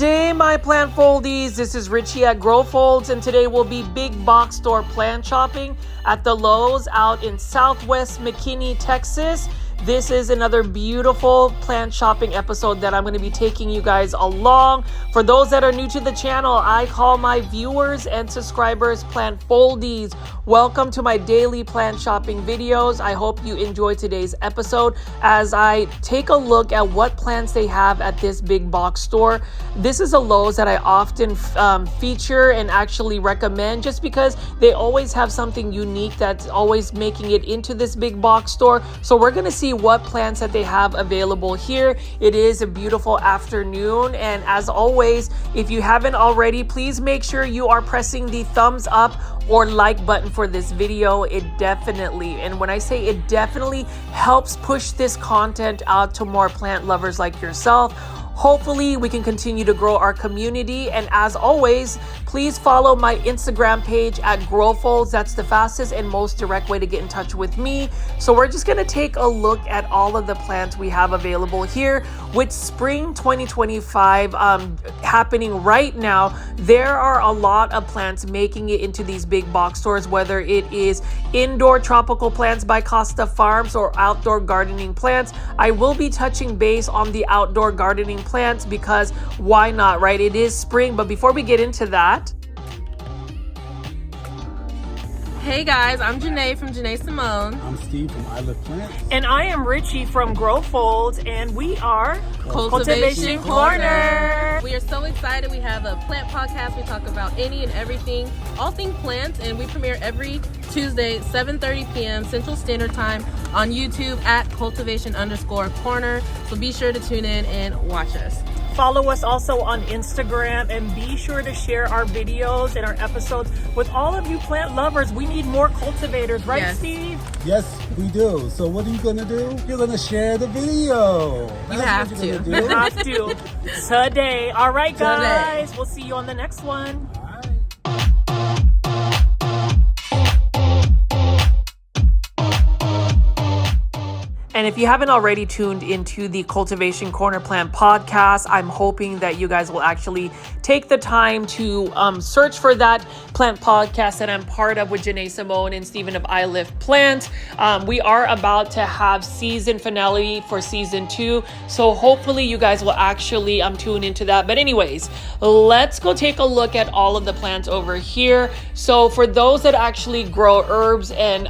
day, my plant foldies. This is Richie at Grow Folds, and today we'll be big box store plant shopping at the Lowe's out in Southwest McKinney, Texas. This is another beautiful plant shopping episode that I'm going to be taking you guys along. For those that are new to the channel, I call my viewers and subscribers plant foldies. Welcome to my daily plant shopping videos. I hope you enjoy today's episode as I take a look at what plants they have at this big box store. This is a Lowe's that I often feature and actually recommend just because they always have something unique that's always making it into this big box store. So we're going to see what plants that they have available here. It is a beautiful afternoon, and as always, if you haven't already, please make sure you are pressing the thumbs up or like button for this video. It definitely, and when I say it definitely, helps push this content out to more plant lovers like yourself. Hopefully we can continue to grow our community, and as always, please follow my Instagram page at Grow Folds. That's the fastest and most direct way to get in touch with me. So we're just going to take a look at all of the plants we have available here. With spring 2025 happening right now, there are a lot of plants making it into these big box stores, whether it is indoor tropical plants by Costa Farms or outdoor gardening plants. I will be touching base on the outdoor gardening plants because why not, right? It is spring. But before we get into that, hey guys, I'm Janae from Janae Simone. I'm Steve from Plants. and I am Richie from Grow Folds, and we are Cultivation Corner. We are so excited. We have a plant podcast. We talk about any and everything, all things plants, and we premiere every Tuesday, 7:30 p.m. Central Standard Time on YouTube at cultivation_corner. So be sure to tune in and watch us. follow us also on Instagram, and be sure to share our videos and our episodes with all of you plant lovers. We need more cultivators, right, Yes. Steve? Yes, we do. So what are you going to do? You're going to share the video. That's have what you're to. gonna do. Have to today. All right, Today. guys. We'll see you on the next one. And if you haven't already tuned into the Cultivation Corner Plant podcast, I'm hoping that you guys will actually take the time to search for that plant podcast that I'm part of with Janae Simone and Stephen of I Live Plant. We are about to have season finale for season 2. So hopefully you guys will actually tune into that. But anyways, let's go take a look at all of the plants over here. So for those that actually grow herbs and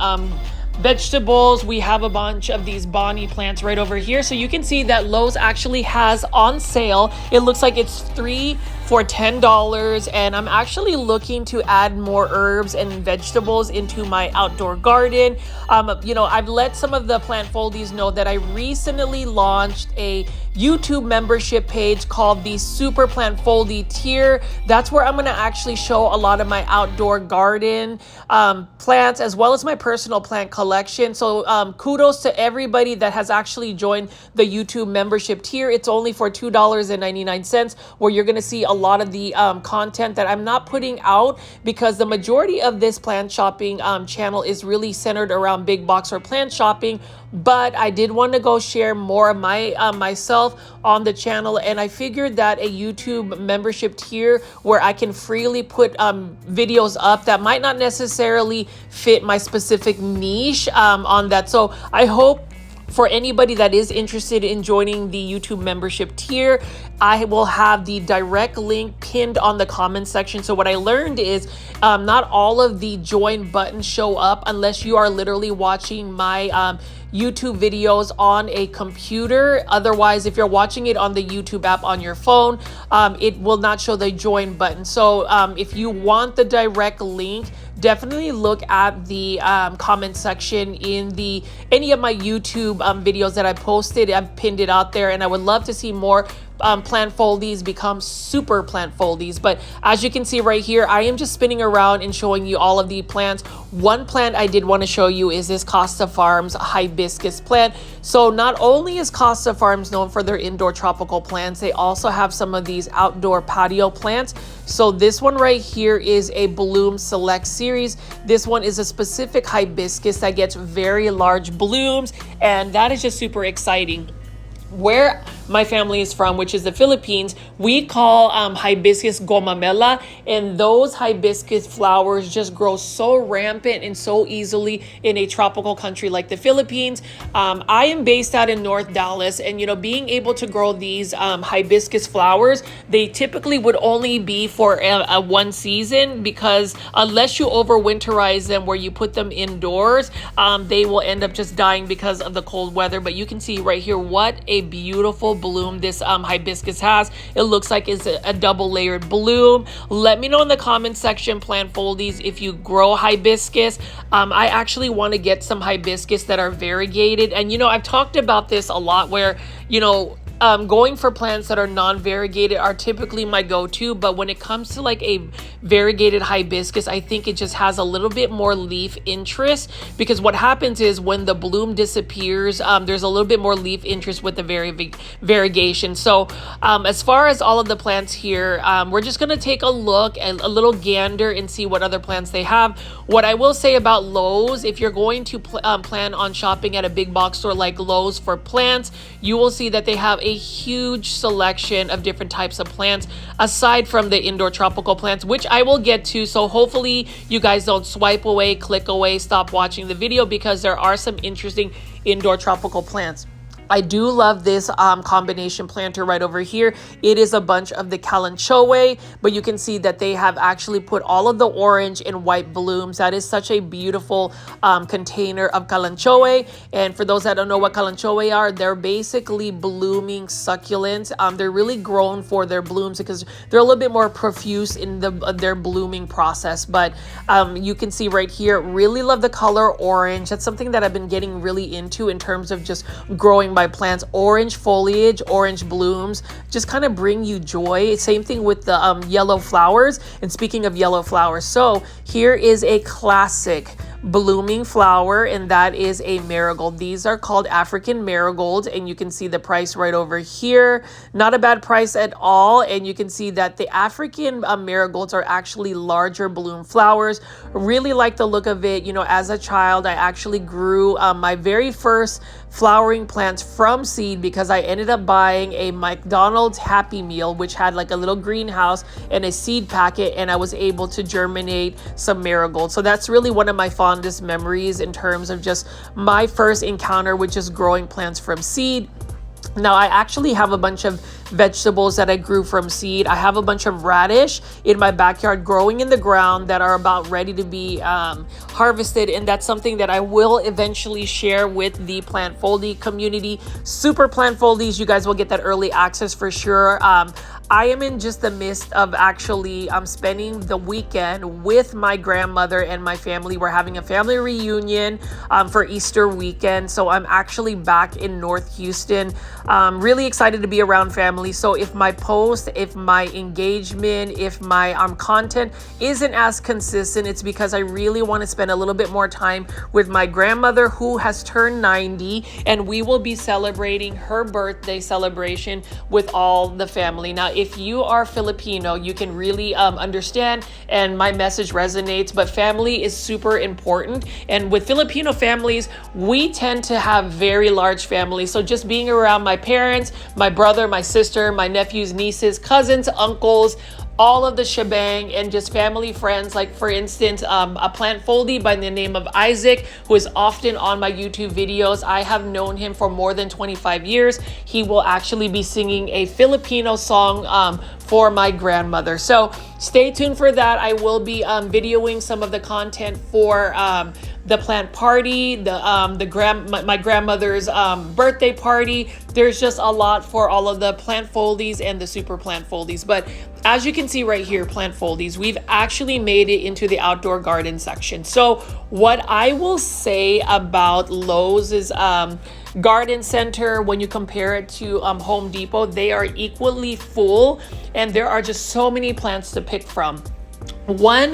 vegetables, we have a bunch of these Bonnie plants right over here. So you can see that Lowe's actually has on sale. It looks like it's 3 for $10, and I'm actually looking to add more herbs and vegetables into my outdoor garden. I've let some of the plant foldies know that I recently launched a YouTube membership page called the Super Plant Foldy tier. That's where I'm going to actually show a lot of my outdoor garden plants as well as my personal plant collection. So kudos to everybody that has actually joined the YouTube membership tier. It's only for $2.99, where you're going to see a lot of the content that I'm not putting out because the majority of this plant shopping channel is really centered around big box or plant shopping. But I did want to go share more of my myself on the channel, and I figured that a YouTube membership tier where I can freely put videos up that might not necessarily fit my specific niche on that. So I hope for anybody that is interested in joining the YouTube membership tier, I will have the direct link pinned on the comment section. So what I learned is not all of the join buttons show up unless you are literally watching my YouTube videos on a computer. Otherwise, if you're watching it on the YouTube app on your phone, it will not show the join button. So if you want the direct link, definitely look at the comment section in any of my YouTube videos that I posted. I've pinned it out there, and I would love to see more plant foldies become super plant foldies. But as you can see right here, I am just spinning around and showing you all of the plants. One plant I did want to show you is this Costa Farms hibiscus plant. So not only is Costa Farms known for their indoor tropical plants, they also have some of these outdoor patio plants. So this one right here is a Bloom Select series. This one is a specific hibiscus that gets very large blooms, and that is just super exciting. where my family is from, which is the Philippines, we call hibiscus gomamela, and those hibiscus flowers just grow so rampant and so easily in a tropical country like the Philippines. I am based out in North Dallas, and being able to grow these hibiscus flowers, they typically would only be for a one season, because unless you overwinterize them where you put them indoors, they will end up just dying because of the cold weather. But you can see right here what a beautiful bloom this hibiscus has. It looks like it's a double layered bloom. Let me know in the comment section, plant foldies, if you grow hibiscus. I actually want to get some hibiscus that are variegated, and I've talked about this a lot, where going for plants that are non-variegated are typically my go-to, but when it comes to like a variegated hibiscus, I think it just has a little bit more leaf interest, because what happens is when the bloom disappears, there's a little bit more leaf interest with the variegation. So as far as all of the plants here, we're just going to take a look and a little gander and see what other plants they have. What I will say about Lowe's, if you're going to plan on shopping at a big box store like Lowe's for plants, you will see that they have a huge selection of different types of plants, aside from the indoor tropical plants, which I will get to. So hopefully you guys don't swipe away, click away, stop watching the video, because there are some interesting indoor tropical plants. I do love this combination planter right over here. It is a bunch of the Kalanchoe, but you can see that they have actually put all of the orange and white blooms. That is such a beautiful container of Kalanchoe. And for those that don't know what Kalanchoe are, they're basically blooming succulents. They're really grown for their blooms because they're a little bit more profuse in their blooming process. But you can see right here, really love the color orange. That's something that I've been getting really into in terms of just growing my plants. Orange foliage, orange blooms just kind of bring you joy. Same thing with the yellow flowers. And speaking of yellow flowers, so here is a classic blooming flower, and that is a marigold. These are called African marigolds, and you can see the price right over here. Not a bad price at all. And you can see that the African marigolds are actually larger bloom flowers. Really like the look of it. As a child, I actually grew my very first flowering plants from seed, because I ended up buying a McDonald's Happy Meal, which had like a little greenhouse and a seed packet, and I was able to germinate some marigolds. So that's really one of my fondest memories in terms of just my first encounter with just growing plants from seed. Now, I actually have a bunch of vegetables that I grew from seed. I have a bunch of radish in my backyard growing in the ground that are about ready to be harvested, and that's something that I will eventually share with the plant foldy community. Super plant foldies, you guys will get that early access for sure. I am in just the midst of actually spending the weekend with my grandmother and my family. We're having a family reunion for Easter weekend. So I'm actually back in North Houston. Really excited to be around family. So if my post, if my engagement, if my content isn't as consistent, it's because I really want to spend a little bit more time with my grandmother, who has turned 90, and we will be celebrating her birthday celebration with all the family. Now, if you are Filipino, you can really understand, and my message resonates, but family is super important. And with Filipino families, we tend to have very large families. So just being around my parents, my brother, my sister, my nephews, nieces, cousins, uncles, all of the shebang, and just family friends. Like for instance, a plant foldie by the name of Isaac, who is often on my YouTube videos. I have known him for more than 25 years. He will actually be singing a Filipino song for my grandmother. So stay tuned for that. I will be videoing some of the content for the plant party, my grandmother's birthday party. There's just a lot for all of the plant foldies and the super plant foldies. But as you can see right here, plant foldies, we've actually made it into the outdoor garden section. So what I will say about Lowe's garden center, when you compare it to Home Depot, they are equally full, and there are just so many plants to pick from. One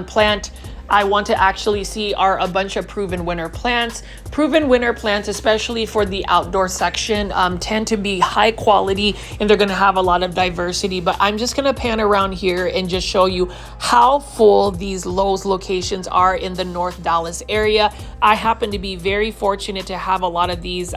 plant I want to actually see are a bunch of Proven Winner plants. Proven Winner plants, especially for the outdoor section, tend to be high quality and they're gonna have a lot of diversity. But I'm just gonna pan around here and just show you how full these Lowe's locations are in the North Dallas area. I happen to be very fortunate to have a lot of these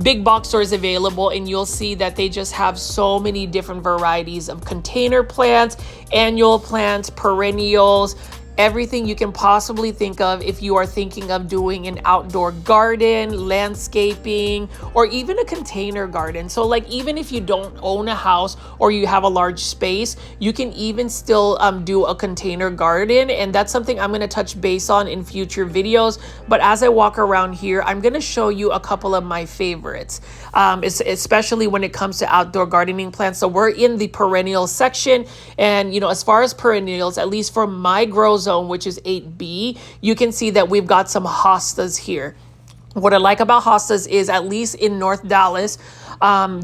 big box stores available, and you'll see that they just have so many different varieties of container plants, annual plants, perennials, everything you can possibly think of if you are thinking of doing an outdoor garden, landscaping, or even a container garden. So like even if you don't own a house or you have a large space, you can even still do a container garden. And that's something I'm going to touch base on in future videos. But as I walk around here, I'm going to show you a couple of my favorites, especially when it comes to outdoor gardening plants. So we're in the perennial section. And, you know, as far as perennials, at least for my grow zone, which is 8B, you can see that we've got some hostas here. What I like about hostas is, at least in North Dallas,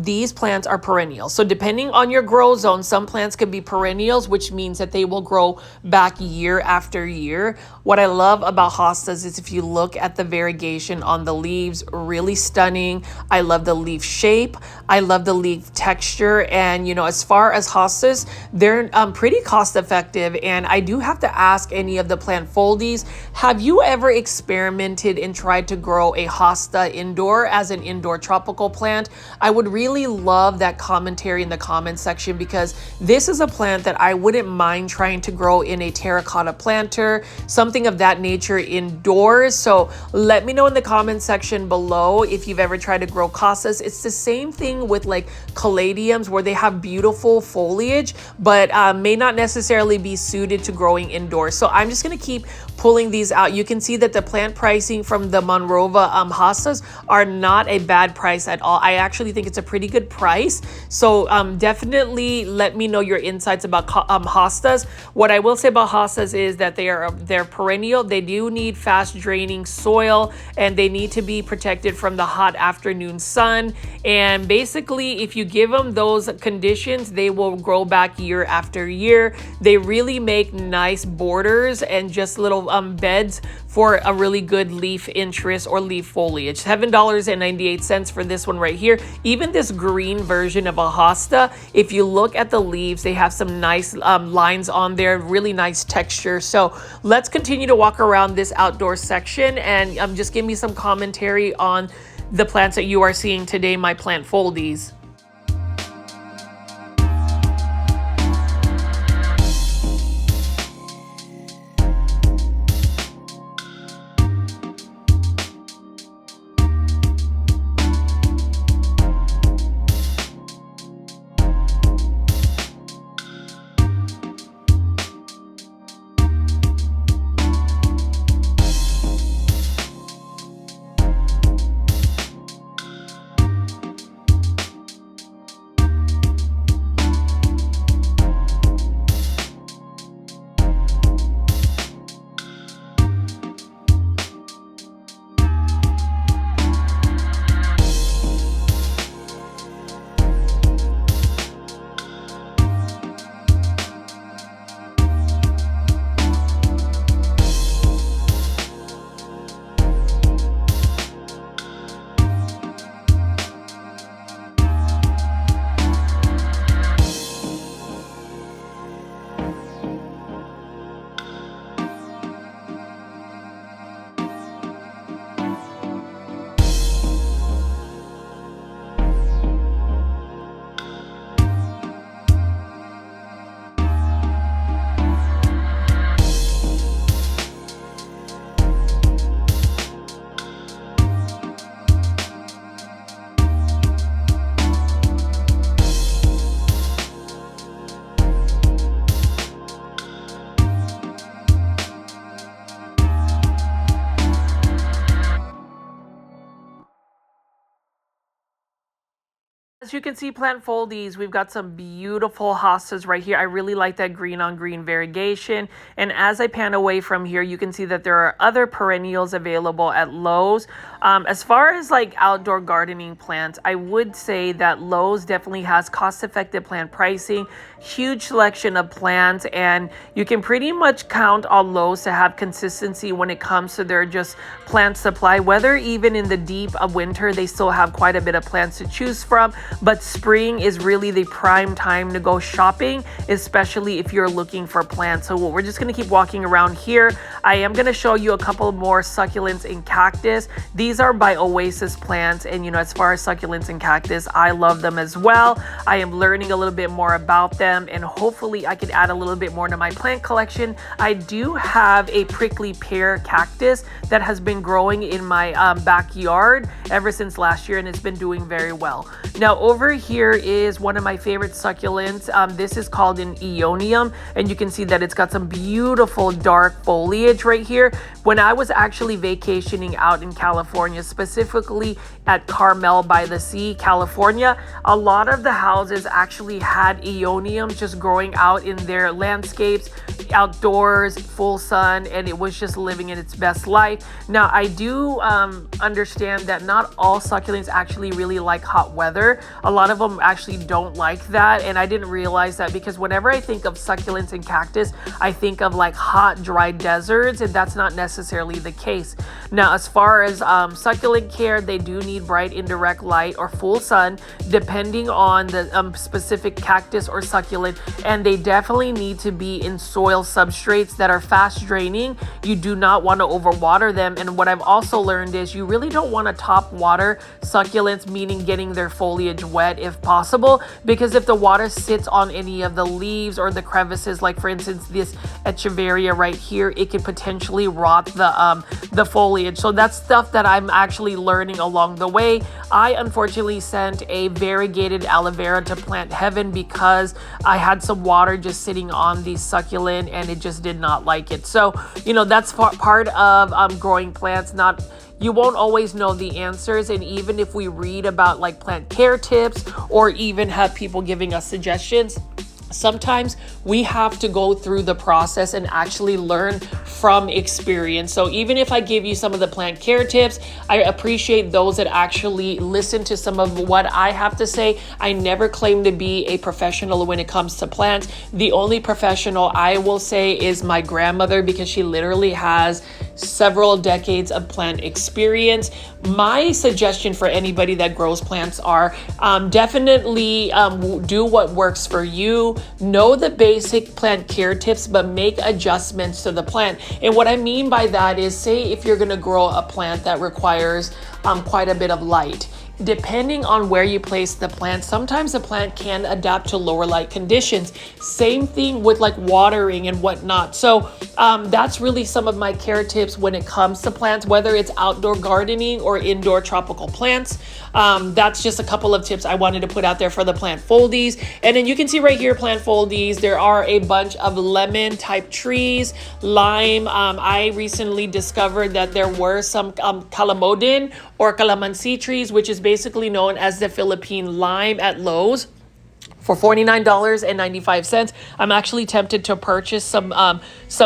these plants are perennials. So depending on your grow zone, some plants can be perennials, which means that they will grow back year after year. What I love about hostas is if you look at the variegation on the leaves, really stunning. I love the leaf shape. I love the leaf texture. And, you know, as far as hostas, they're pretty cost effective. And I do have to ask any of the plant foldies, have you ever experimented and tried to grow a hosta indoor as an indoor tropical plant? I would really love that commentary in the comment section, because this is a plant that I wouldn't mind trying to grow in a terracotta planter, something of that nature indoors. So let me know in the comment section below if you've ever tried to grow costas. It's the same thing with like caladiums, where they have beautiful foliage, but may not necessarily be suited to growing indoors. So I'm just going to keep pulling these out. You can see that the plant pricing from the Monrova hostas are not a bad price at all. I actually think it's a pretty good price. So definitely let me know your insights about hostas. What I will say about hostas is that they're perennial. They do need fast draining soil, and they need to be protected from the hot afternoon sun. And basically, if you give them those conditions, they will grow back year after year. They really make nice borders and just little beds for a really good leaf interest or leaf foliage. $7.98 for this one right here. Even this green version of a hosta, if you look at the leaves, they have some nice lines on there, really nice texture. So let's continue to walk around this outdoor section and just give me some commentary on the plants that you are seeing today, my plant foldies. As you can see, plant foldies, we've got some beautiful hostas right here. I really like that green on green variegation. And as I pan away from here, you can see that there are other perennials available at Lowe's. As far as like outdoor gardening plants, I would say that Lowe's definitely has cost-effective plant pricing, huge selection of plants, and you can pretty much count on Lowe's to have consistency when it comes to their just plant supply. Whether even in the deep of winter, they still have quite a bit of plants to choose from, but spring is really the prime time to go shopping, especially if you're looking for plants. So we're just going to keep walking around here. I am going to show you a couple more succulents and cactus. These are by Oasis Plants, and as far as succulents and cactus, I love them as well. I am learning a little bit more about them, and hopefully I can add a little bit more to my plant collection. I do have a prickly pear cactus that has been growing in my backyard ever since last year, and it's been doing very well. Now over here is one of my favorite succulents. This is called an Aeonium, and you can see that it's got some beautiful dark foliage right here. When I was actually vacationing out in California, specifically at Carmel by the Sea, California, a lot of the houses actually had Aeoniums just growing out in their landscapes, outdoors, full sun, and it was just living in its best life. Now I do understand that not all succulents actually really like hot weather. A lot of them actually don't like that, and I didn't realize that, because whenever I think of succulents and cactus, I think of like hot, dry deserts, and that's not necessarily the case. Now as far as succulent care, they do need bright indirect light or full sun depending on the specific cactus or succulent, and they definitely need to be in soil substrates that are fast draining. You do not want to overwater them, and what I've also learned is you really don't want to top water succulents, meaning getting their foliage wet if possible, because if the water sits on any of the leaves or the crevices, like for instance this echeveria right here, it could potentially rot the foliage. So that's stuff that I'm actually learning along the way. I unfortunately sent a variegated aloe vera to Plant Heaven because I had some water just sitting on the succulent and it just did not like it. So that's part of growing plants. You won't always know the answers, and even if we read about like plant care tips or even have people giving us suggestions, sometimes we have to go through the process and actually learn from experience. So even if I give you some of the plant care tips, I appreciate those that actually listen to some of what I have to say. I never claim to be a professional when it comes to plants. The only professional I will say is my grandmother, because she literally has several decades of plant experience. My suggestion for anybody that grows plants are definitely do what works for you. Know the basic plant care tips, but make adjustments to the plant. And what I mean by that is, say if you're going to grow a plant that requires quite a bit of light, depending on where you place the plant, sometimes the plant can adapt to lower light conditions. Same thing with like watering and whatnot. So that's really some of my care tips when it comes to plants, whether it's outdoor gardening or indoor tropical plants. That's just a couple of tips I wanted to put out there for the plant foldies. And then you can see right here, plant foldies, there are a bunch of lemon type trees, lime. I recently discovered that there were some calamodin or calamansi trees, which is basically known as the Philippine lime, at Lowe's for $49.95. I'm actually tempted to purchase some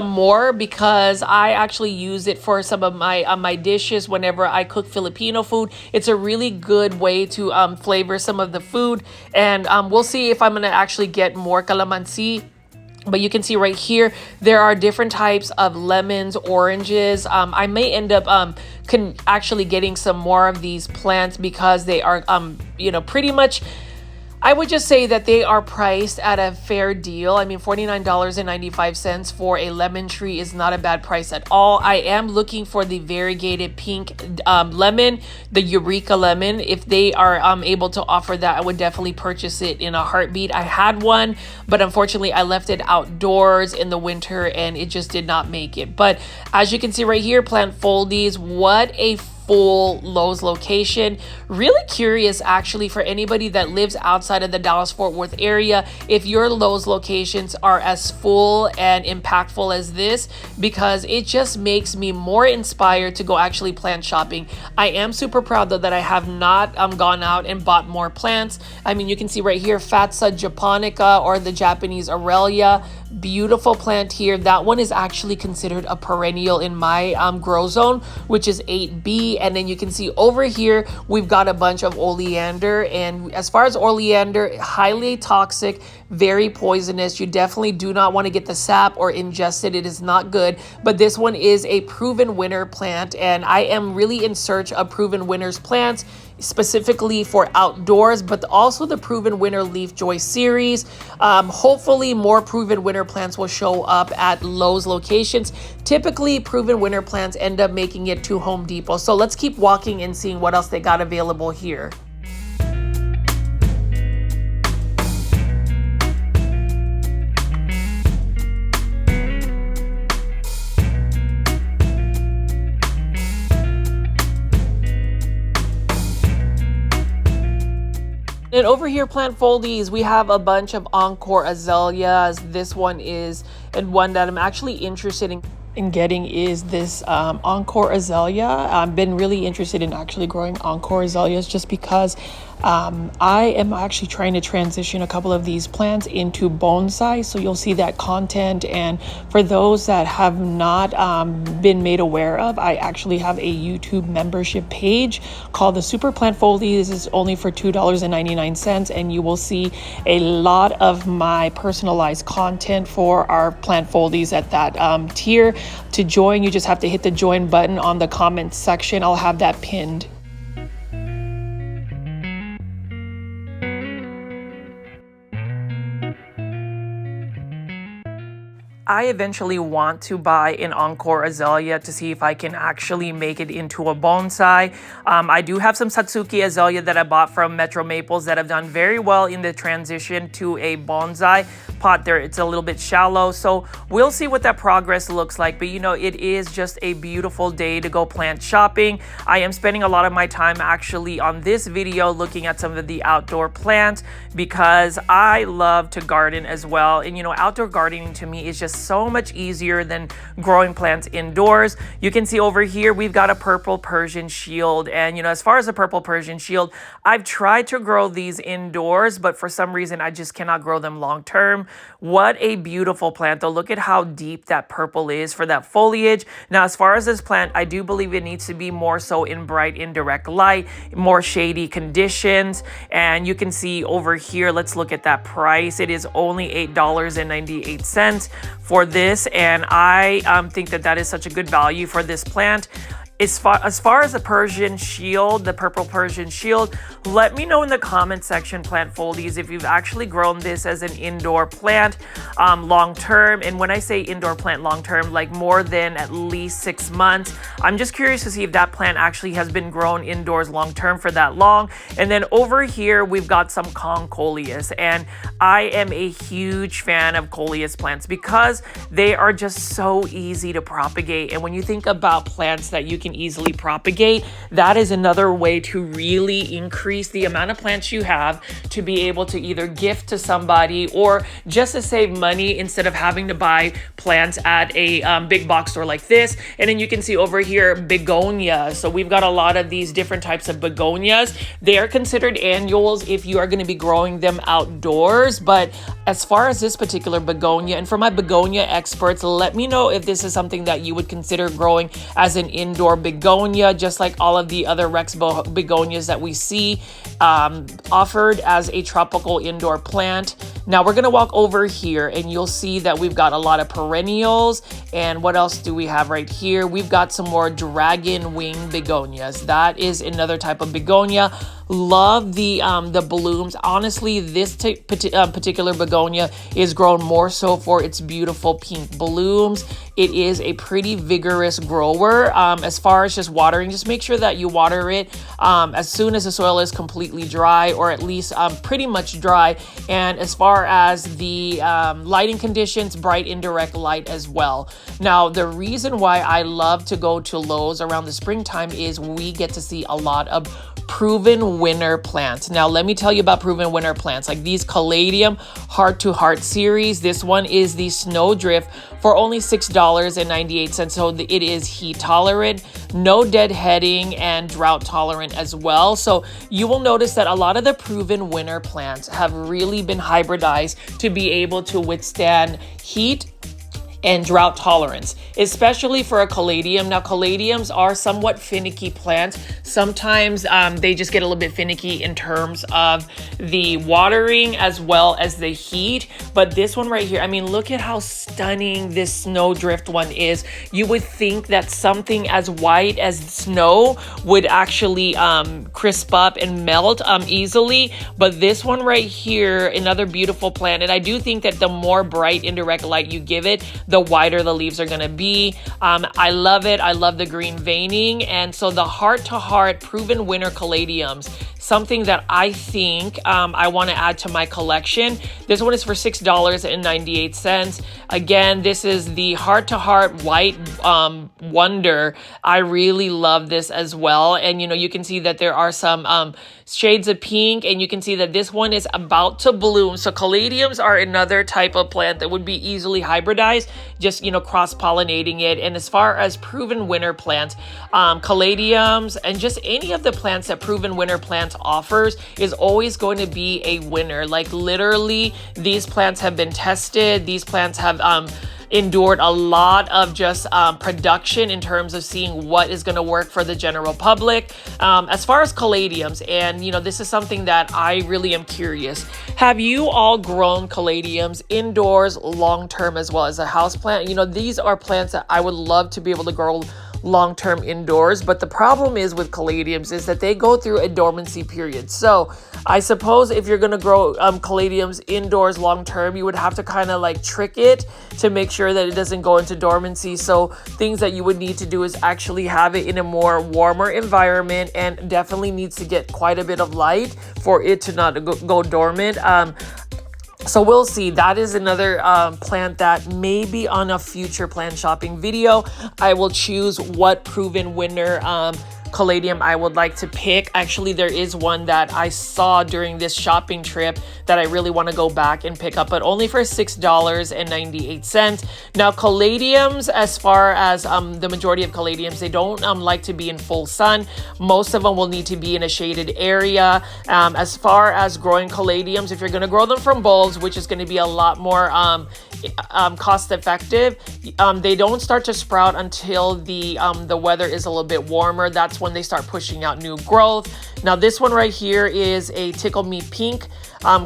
more, because I actually use it for some of my dishes whenever I cook Filipino food. It's a really good way to flavor some of the food, and we'll see if I'm gonna actually get more calamansi. But you can see right here, there are different types of lemons, oranges. I may end up actually getting some more of these plants, because they are, pretty much, I would just say that they are priced at a fair deal. I mean, $49.95 for a lemon tree is not a bad price at all. I am looking for the variegated pink lemon, the Eureka lemon. If they are able to offer that, I would definitely purchase it in a heartbeat. I had one, but unfortunately I left it outdoors in the winter and it just did not make it. But as you can see right here, plant foldies, what a full Lowe's location. Really curious actually for anybody that lives outside of the Dallas-Fort Worth area, if your Lowe's locations are as full and impactful as this, because it just makes me more inspired to go actually plant shopping. I am super proud though that I have not gone out and bought more plants. I mean, you can see right here, Fatsa japonica, or the Japanese Aurelia. beautiful plant here. That one is actually considered a perennial in my grow zone, which is 8B. And then you can see over here, we've got a bunch of oleander. And as far as oleander, highly toxic, very poisonous. You definitely do not want to get the sap or ingest it. It is not good. But this one is a Proven Winner plant. And I am really in search of Proven Winners plants, specifically for outdoors, but also the Proven Winner Leaf Joy series. Hopefully more Proven Winner plants will show up at Lowe's locations. Typically, Proven Winner plants end up making it to Home Depot. So let's keep walking and seeing what else they got available here. And over here, plant foldies, we have a bunch of Encore azaleas. This one is, and one that I'm actually interested in getting is this Encore azalea. I've been really interested in actually growing Encore azaleas just because I am actually trying to transition a couple of these plants into bonsai. So you'll see that content. And for those that have not been made aware of, I actually have a YouTube membership page called the Super Plant Foldies. This is only for $2.99, and you will see a lot of my personalized content for our plant foldies at that tier. To join, you just have to hit the join button on the comment section. I'll have that pinned. I eventually want to buy an Encore azalea to see if I can actually make it into a bonsai. I do have some Satsuki azalea that I bought from Metro Maples that have done very well in the transition to a bonsai pot there. It's a little bit shallow, so we'll see what that progress looks like. But you know, it is just a beautiful day to go plant shopping. I am spending a lot of my time actually on this video looking at some of the outdoor plants because I love to garden as well. And you know, outdoor gardening to me is just so much easier than growing plants indoors. You can see over here we've got a purple Persian shield, and you know, as far as the purple Persian shield, I've tried to grow these indoors, but for some reason I just cannot grow them long term. What a beautiful plant though. Look at how deep that purple is for that foliage. Now as far as this plant, I do believe it needs to be more so in bright indirect light, more shady conditions. And you can see over here, let's look at that price. It is only $8.98 for this, and I think that that is such a good value for this plant. As far as the Persian shield, the purple Persian shield, let me know in the comment section, plant foldies, if you've actually grown this as an indoor plant long term. And when I say indoor plant long term, like more than at least 6 months, I'm just curious to see if that plant actually has been grown indoors long term for that long. And then over here, we've got some Concoleus, and I am a huge fan of coleus plants because they are just so easy to propagate. And when you think about plants that you can easily propagate, that is another way to really increase the amount of plants you have to be able to either gift to somebody or just to save money instead of having to buy plants at a big box store like this. And then you can see over here begonias. So we've got a lot of these different types of begonias. They are considered annuals if you are going to be growing them outdoors. But as far as this particular begonia, and for my begonia experts, let me know if this is something that you would consider growing as an indoor begonia, just like all of the other Rex begonias that we see offered as a tropical indoor plant. Now we're going to walk over here and you'll see that we've got a lot of perennials. And what else do we have right here? We've got some more dragon wing begonias. That is another type of begonia. Love the blooms. Honestly, this particular begonia is grown more so for its beautiful pink blooms. It is a pretty vigorous grower. As far as just watering, just make sure that you water it as soon as the soil is completely dry, or at least pretty much dry. And as far as the lighting conditions, bright indirect light as well. Now, the reason why I love to go to Lowe's around the springtime is we get to see a lot of Proven Winner plants. Now, let me tell you about Proven Winner plants. Like these Caladium Heart to Heart series. This one is the Snowdrift for only $6.98. So it is heat tolerant, no deadheading, and drought tolerant as well. So you will notice that a lot of the Proven Winner plants have really been hybridized to be able to withstand heat and drought tolerance, especially for a caladium. Now, caladiums are somewhat finicky plants. Sometimes they just get a little bit finicky in terms of the watering as well as the heat. But this one right here, I mean, look at how stunning this Snowdrift one is. You would think that something as white as snow would actually crisp up and melt easily. But this one right here, another beautiful plant. And I do think that the more bright indirect light you give it, the wider the leaves are going to be. I love it. I love the green veining. And so the Heart to Heart Proven Winner Caladiums, something that I think I want to add to my collection. This one is for $6.98. Again, this is the Heart to Heart White Wonder. I really love this as well. And you know, you can see that there are some shades of pink, and you can see that this one is about to bloom. So caladiums are another type of plant that would be easily hybridized, just, you know, cross-pollinating it. And as far as Proven Winner plants, caladiums and just any of the plants that Proven Winner plants offers is always going to be a winner. Like literally, these plants have been tested. These plants have endured a lot of just production in terms of seeing what is going to work for the general public. As far as caladiums, and you know, this is something that I really am curious. Have you all grown caladiums indoors long-term as well as a house plant? You know, these are plants that I would love to be able to grow long-term indoors, but the problem is with caladiums is that they go through a dormancy period. So I suppose if you're going to grow caladiums indoors long-term, you would have to kind of like trick it to make sure that it doesn't go into dormancy. So things that you would need to do is actually have it in a more warmer environment, and definitely needs to get quite a bit of light for it to not go dormant. So we'll see. That is another plant that maybe on a future plant shopping video, I will choose what Proven Winner caladium I would like to pick. Actually, there is one that I saw during this shopping trip that I really want to go back and pick up, but only for $6.98. Now, caladiums, as far as the majority of caladiums, they don't like to be in full sun. Most of them will need to be in a shaded area. As far as growing caladiums, if you're going to grow them from bulbs, which is going to be a lot more cost effective, they don't start to sprout until the weather is a little bit warmer. That's when they start pushing out new growth. Now, this one right here is a Tickle Me Pink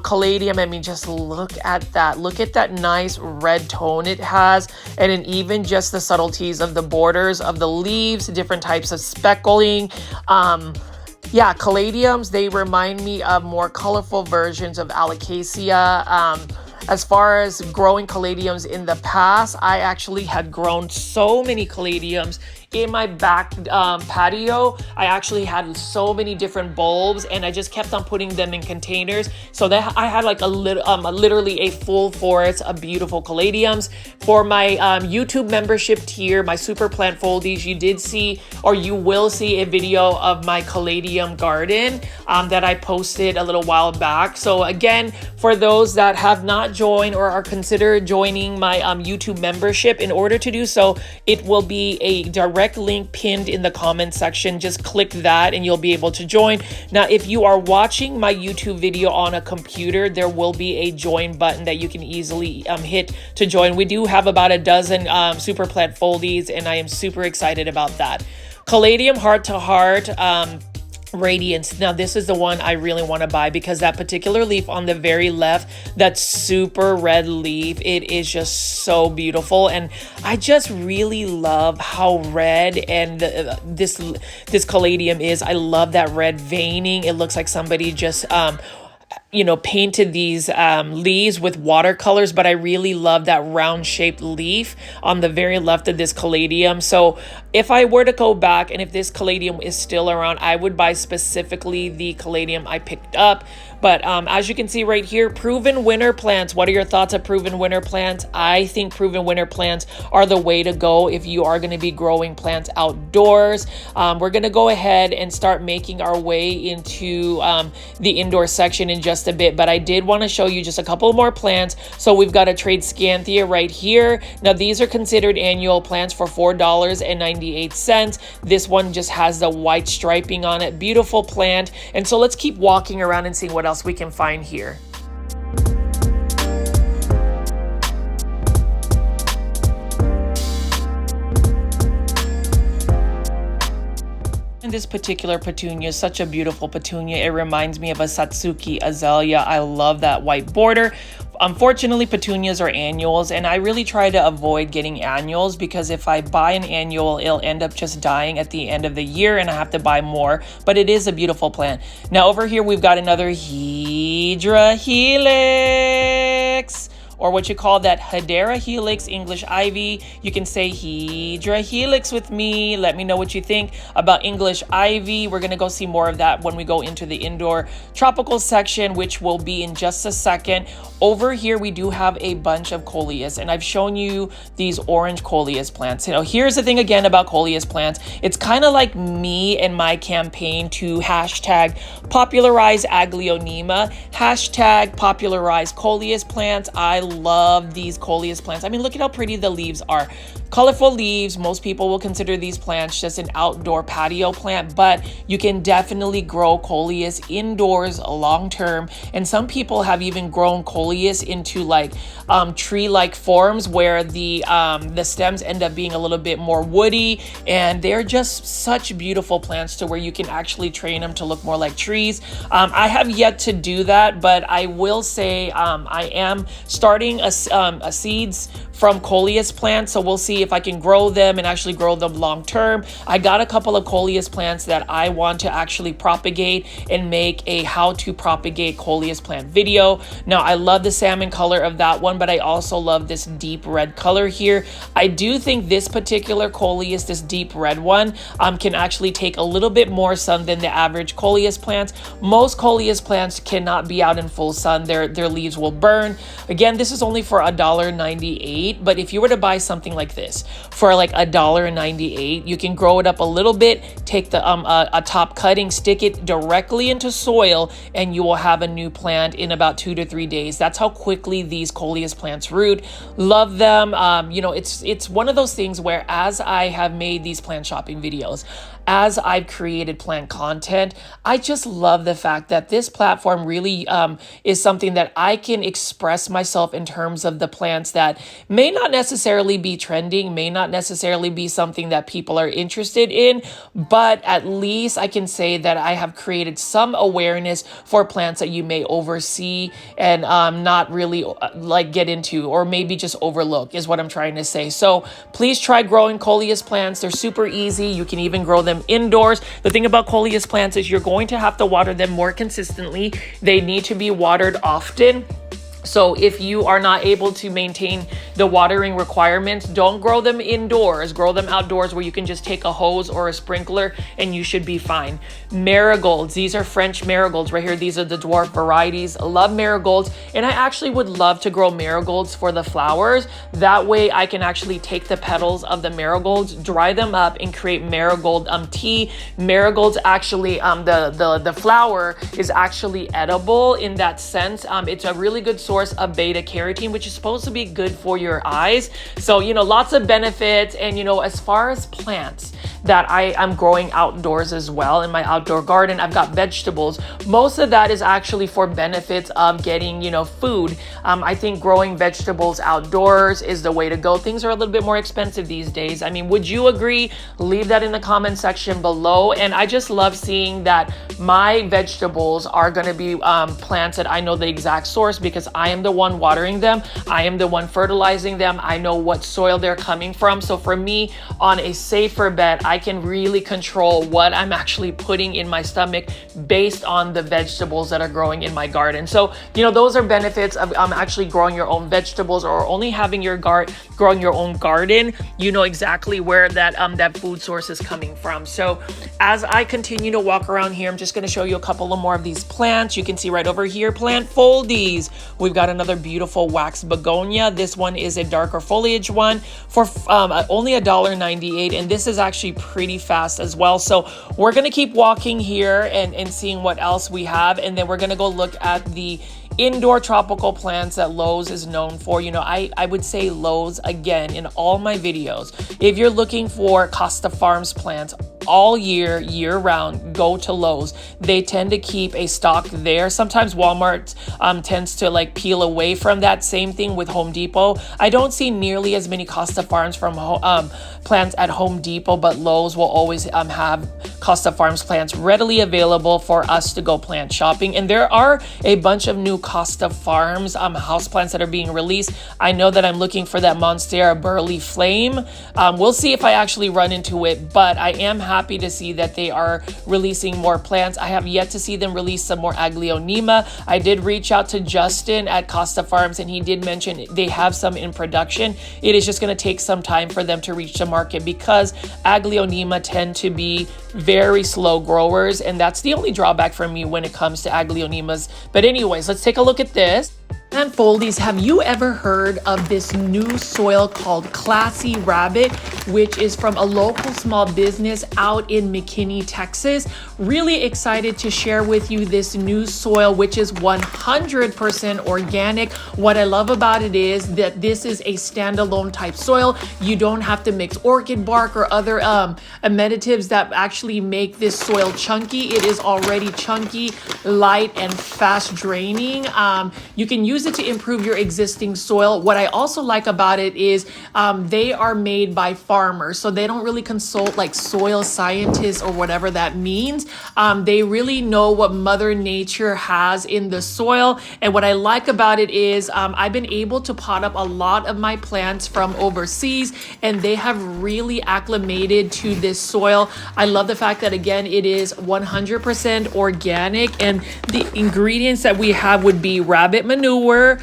caladium. I mean, just look at that. Look at that nice red tone it has. And then even just the subtleties of the borders of the leaves, different types of speckling. Yeah, caladiums, they remind me of more colorful versions of alocasia. As far as growing caladiums in the past, I actually had grown so many caladiums in my back patio. I actually had so many different bulbs, and I just kept on putting them in containers, so that I had like literally a full forest of beautiful caladiums. For my YouTube membership tier, my Super Plant Foldies, you did see, or you will see, a video of my caladium garden that I posted a little while back. So again, for those that have not joined or are considered joining my YouTube membership, in order to do so, it will be a direct link pinned in the comment section. Just click that and you'll be able to join. Now, if you are watching my YouTube video on a computer, there will be a join button that you can easily hit to join. We do have about a dozen Super Plant Foldies, and I am super excited about that. Caladium Heart to Heart Radiance. Now, this is the one I really want to buy, because that particular leaf on the very left, that super red leaf, it is just so beautiful. And I just really love how red and this caladium is. I love that red veining. It looks like somebody just painted these leaves with watercolors, but I really love that round shaped leaf on the very left of this caladium. So if I were to go back, and if this caladium is still around, I would buy specifically the caladium I picked up But as you can see right here, Proven Winner plants. What are your thoughts of Proven Winner plants? I think Proven Winner plants are the way to go if you are going to be growing plants outdoors. We're going to go ahead and start making our way into the indoor section in just a bit, but I did want to show you just a couple more plants. So we've got a Tradescanthia right here. Now these are considered annual plants for $4.98. This one just has the white striping on it. Beautiful plant. And so let's keep walking around and seeing what else we can find here. And this particular petunia is such a beautiful petunia. It reminds me of a Satsuki azalea. I love that white border. Unfortunately, petunias are annuals, and I really try to avoid getting annuals because if I buy an annual, it'll end up just dying at the end of the year and I have to buy more, but it is a beautiful plant. Now over here, we've got another Hydra Helix, or what you call that Hedera Helix English Ivy. You can say Hydra Helix with me. Let me know what you think about English Ivy. We're gonna go see more of that when we go into the indoor tropical section, which will be in just a second. Over here, we do have a bunch of coleus, and I've shown you these orange coleus plants. You know, here's the thing again about coleus plants. It's kind of like me and my campaign to hashtag popularize Aglaonema, hashtag popularize coleus plants. I love these coleus plants. I mean, look at how pretty the leaves are. Colorful leaves. Most people will consider these plants just an outdoor patio plant, but you can definitely grow coleus indoors long term. And some people have even grown coleus into like tree-like forms where the stems end up being a little bit more woody, and they're just such beautiful plants to where you can actually train them to look more like trees. I have yet to do that, but I will say I am starting a seeds from coleus plants, so we'll see if I can grow them and actually grow them long term. I got a couple of coleus plants that I want to actually propagate and make a how to propagate coleus plant video. Now I love the salmon color of that one, but I also love this deep red color here. I do think this particular coleus, this deep red one, can actually take a little bit more sun than the average coleus plants. Most coleus plants cannot be out in full sun. Their leaves will burn. Again, this is only for $1.98. But if you were to buy something like this for like $1.98, you can grow it up a little bit, take the a top cutting, stick it directly into soil, and you will have a new plant in about 2 to 3 days. That's how quickly these coleus plants root. Love them. You know, it's one of those things where as I have made these plant shopping videos, as I've created plant content, I just love the fact that this platform really is something that I can express myself in terms of the plants that may not necessarily be trending, may not necessarily be something that people are interested in, but at least I can say that I have created some awareness for plants that you may oversee and not really like get into, or maybe just overlook is what I'm trying to say. So please try growing coleus plants. They're super easy. You can even grow them indoors. The thing about coleus plants is you're going to have to water them more consistently. They need to be watered often. So if you are not able to maintain the watering requirements, don't grow them indoors. Grow them outdoors where you can just take a hose or a sprinkler and you should be fine. Marigolds. These are French marigolds right here. These are the dwarf varieties. I love marigolds, and I actually would love to grow marigolds for the flowers. That way I can actually take the petals of the marigolds, dry them up, and create marigold tea. Marigolds actually, the flower is actually edible in that sense. It's a really good source of beta carotene, which is supposed to be good for your eyes. So, you know, lots of benefits. And, you know, as far as plants that I'm growing outdoors as well in my outdoor garden, I've got vegetables. Most of that is actually for benefits of getting, you know, food. I think growing vegetables outdoors is the way to go. Things are a little bit more expensive these days. I mean, would you agree? Leave that in the comment section below. And I just love seeing that my vegetables are going to be plants that I know the exact source, because I am the one watering them. I am the one fertilizing utilizing them, I know what soil they're coming from. So for me, on a safer bet, I can really control what I'm actually putting in my stomach based on the vegetables that are growing in my garden. So, you know, those are benefits of actually growing your own vegetables or only having your growing your own garden. You know exactly where that food source is coming from. So as I continue to walk around here, I'm just going to show you a couple of more of these plants. You can see right over here, plant foldies. We've got another beautiful wax begonia. This one is a darker foliage one for only $1.98, and this is actually pretty fast as well. So we're going to keep walking here and seeing what else we have, and then we're going to go look at the indoor tropical plants that Lowe's is known for. You know, I would say Lowe's, again, in all my videos, if you're looking for Costa Farms plants all year round, go to Lowe's. They tend to keep a stock there. Sometimes Walmart tends to like peel away from that. Same thing with Home Depot. I don't see nearly as many Costa Farms from plants at Home Depot, but Lowe's will always have Costa Farms plants readily available for us to go plant shopping. And there are a bunch of new Costa Farms houseplants that are being released. I know that I'm looking for that Monstera Burley Flame. We'll see if I actually run into it, but I am happy to see that they are releasing more plants. I have yet to see them release some more Aglaonema. I did reach out to Justin at Costa Farms, and he did mention they have some in production. It is just going to take some time for them to reach the market because Aglaonema tend to be very slow growers, and that's the only drawback for me when it comes to Aglaonemas. But anyways, let's take a look at this. And foldies, have you ever heard of this new soil called Classy Rabbit, which is from a local small business out in McKinney, Texas? Really excited to share with you this new soil, which is 100% organic. What I love about it is that this is a standalone type soil. You don't have to mix orchid bark or other amendatives that actually make this soil chunky. It is already chunky, light, and fast draining. You can use it to improve your existing soil. What I also like about it is they are made by farmers, so they don't really consult like soil scientists or whatever that means. They really know what Mother Nature has in the soil. And what I like about it is I've been able to pot up a lot of my plants from overseas, and they have really acclimated to this soil. I love the fact that, again, it is 100% organic, and the ingredients that we have would be rabbit manure,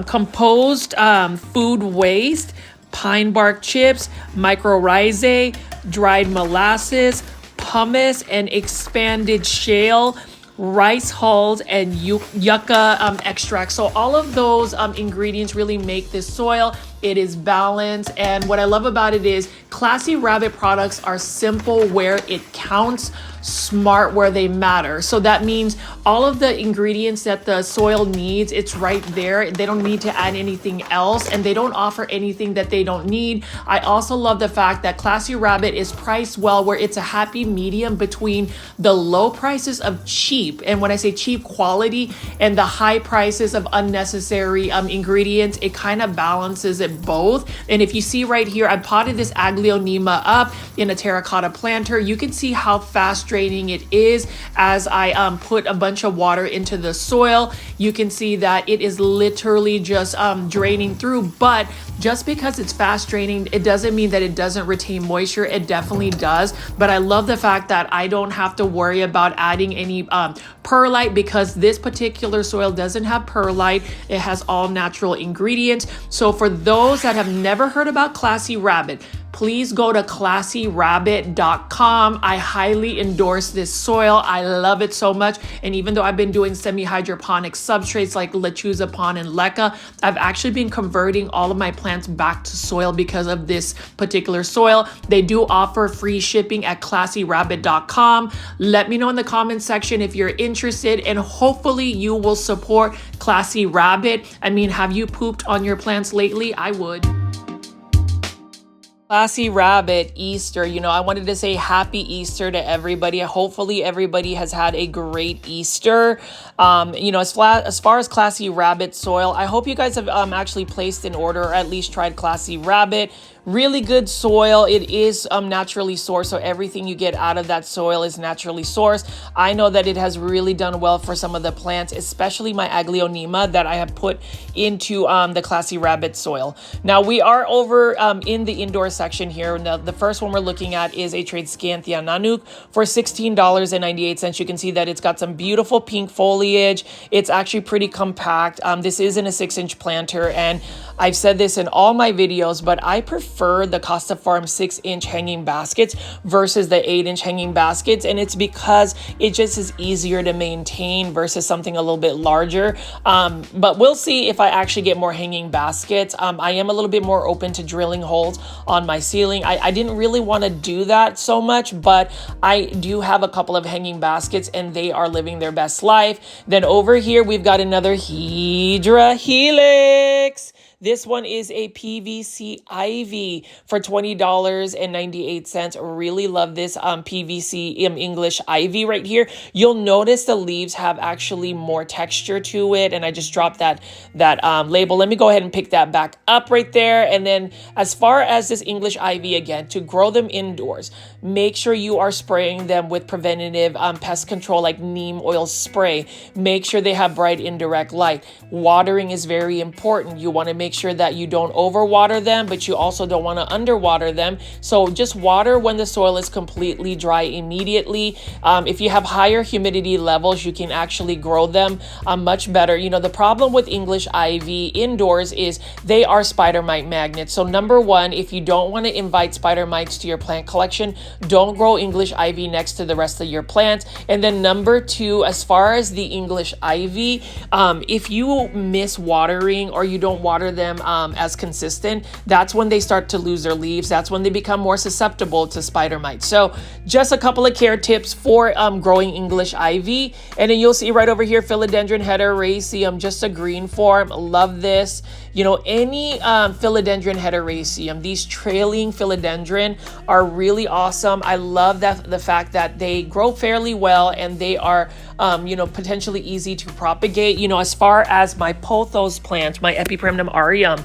composed food waste, pine bark chips, mycorrhizae, dried molasses, pumice, and expanded shale, rice hulls, and yucca extract. So all of those ingredients really make this soil. It is balanced, and what I love about it is Classy Rabbit products are simple where it counts, smart where they matter. So that means all of the ingredients that the soil needs, it's right there. They don't need to add anything else, and they don't offer anything that they don't need. I also love the fact that Classy Rabbit is priced well, where it's a happy medium between the low prices of cheap, and when I say cheap, quality, and the high prices of unnecessary ingredients. It kind of balances it both. And if you see right here, I potted this Aglaonema up in a terracotta planter. You can see how fast draining it is as I put a bunch of water into the soil. You can see that it is literally just draining through, but just because it's fast draining, it doesn't mean that it doesn't retain moisture. It definitely does. But I love the fact that I don't have to worry about adding any perlite, because this particular soil doesn't have perlite. It has all natural ingredients. So for those that have never heard about Classy Rabbit, please go to classyrabbit.com. I highly endorse this soil. I love it so much. And even though I've been doing semi-hydroponic substrates like Lechuza Pond and Leca, I've actually been converting all of my plants back to soil because of this particular soil. They do offer free shipping at classyrabbit.com. Let me know in the comment section if you're interested, and hopefully you will support Classy Rabbit. I mean, have you pooped on your plants lately? I would. Classy Rabbit Easter. You know, I wanted to say happy Easter to everybody. Hopefully everybody has had a great Easter. You know, as far as Classy Rabbit soil, I hope you guys have actually placed an order or at least tried Classy Rabbit. really good soil. It is naturally sourced, so everything you get out of that soil is naturally sourced. I know that it has really done well for some of the plants, especially my Aglaonema that I have put into the Classy Rabbit soil. Now we are over in the indoor section here. Now, the first one we're looking at is a Tradescanthia Nanook for $16.98. You can see that it's got some beautiful pink foliage. It's actually pretty compact. This isn't a 6-inch planter, and I've said this in all my videos, but I prefer the Costa Farms 6-inch hanging baskets versus the 8-inch hanging baskets, and it's because it just is easier to maintain versus something a little bit larger. But we'll see if I actually get more hanging baskets. I am a little bit more open to drilling holes on my ceiling. I didn't really want to do that so much, but I do have a couple of hanging baskets and they are living their best life. Then over here, we've got another Hydra Helix. This one is a PVC ivy for $20.98. Really love this PVC English ivy right here. You'll notice the leaves have actually more texture to it, and I just dropped that label. Let me go ahead and pick that back up right there. And then as far as this English ivy, again, to grow them indoors, make sure you are spraying them with preventative pest control like neem oil spray. Make sure they have bright indirect light. Watering is very important. You want to make sure that you don't overwater them, but you also don't want to underwater them. So just water when the soil is completely dry immediately. If you have higher humidity levels, you can actually grow them much better. You know, the problem with English ivy indoors is they are spider mite magnets. So number one, if you don't want to invite spider mites to your plant collection, don't grow English ivy next to the rest of your plants. And then number two, as far as the English ivy, if you miss watering or you don't water them as consistent, that's when they start to lose their leaves. That's when they become more susceptible to spider mites. So just a couple of care tips for growing English ivy. And then you'll see right over here, Philodendron heteroraceum, just a green form. Love this. You know, any Philodendron heteroraceum, these trailing philodendron are really awesome. I love that the fact that they grow fairly well and they are you know, potentially easy to propagate. You know, as far as my pothos plant, my Epipremnum aureum,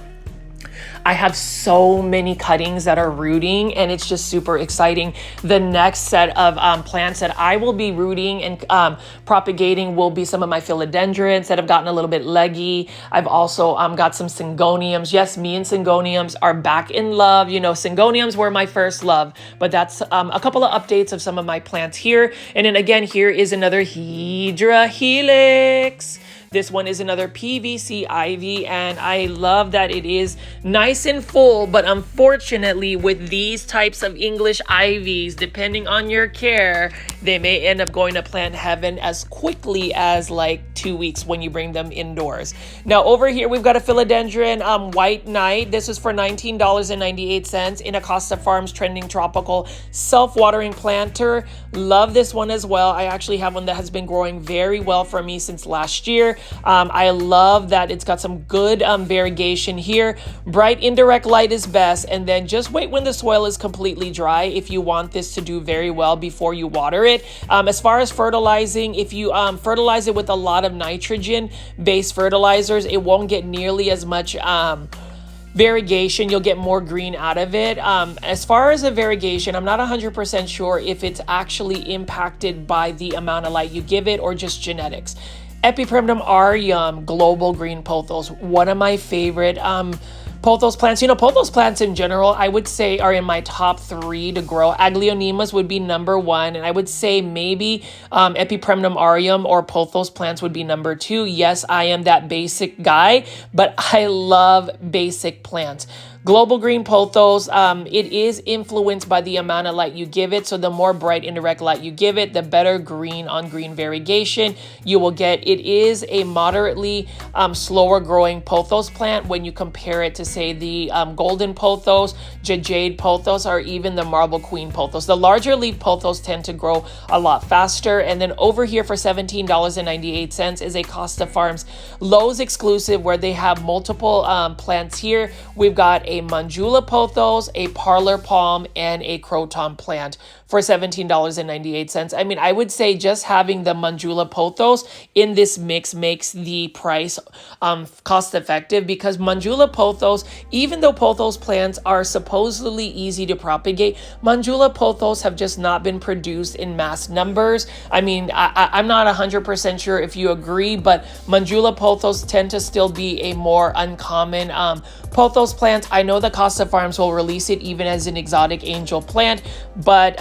I have so many cuttings that are rooting, and it's just super exciting. The next set of plants that I will be rooting and propagating will be some of my philodendrons that have gotten a little bit leggy. I've also got some syngoniums. Yes, me and syngoniums are back in love. You know, syngoniums were my first love, but that's a couple of updates of some of my plants here. And then again, here is another Hydra Helix. This one is another PVC ivy, and I love that it is nice and full, but unfortunately with these types of English ivies, depending on your care, they may end up going to plant heaven as quickly as like 2 weeks when you bring them indoors. Now over here, we've got a Philodendron White Knight. This is for $19.98 in a Costa Farms Trending Tropical self-watering planter. Love this one as well. I actually have one that has been growing very well for me since last year. I love that it's got some good variegation here. Bright indirect light is best, and then just wait when the soil is completely dry if you want this to do very well before you water it. As far as fertilizing, if you fertilize it with a lot of nitrogen-based fertilizers, it won't get nearly as much variegation. You'll get more green out of it. As far as the variegation, I'm not 100% sure if it's actually impacted by the amount of light you give it or just genetics. Epipremnum aureum global green pothos, one of my favorite pothos plants. You know, pothos plants in general, I would say are in my top 3 to grow. Aglaonemas would be number 1, and I would say maybe Epipremnum aureum or pothos plants would be number 2. Yes, I am that basic guy, but I love basic plants. Global green pothos, it is influenced by the amount of light you give it. So the more bright indirect light you give it, the better green on green variegation you will get. It is a moderately slower growing pothos plant when you compare it to, say, the golden pothos, jade pothos, or even the marble queen pothos. The larger leaf pothos tend to grow a lot faster. And then over here for $17.98 is a Costa Farms Lowe's exclusive where they have multiple plants here. We've got a Manjula pothos, a parlor palm, and a croton plant for $17.98. I mean, I would say just having the Manjula pothos in this mix makes the price cost effective, because Manjula pothos, even though pothos plants are supposedly easy to propagate, Manjula pothos have just not been produced in mass numbers. I mean, I'm not 100% sure if you agree, but Manjula pothos tend to still be a more uncommon pothos plant. I know the Costa Farms will release it even as an exotic angel plant, but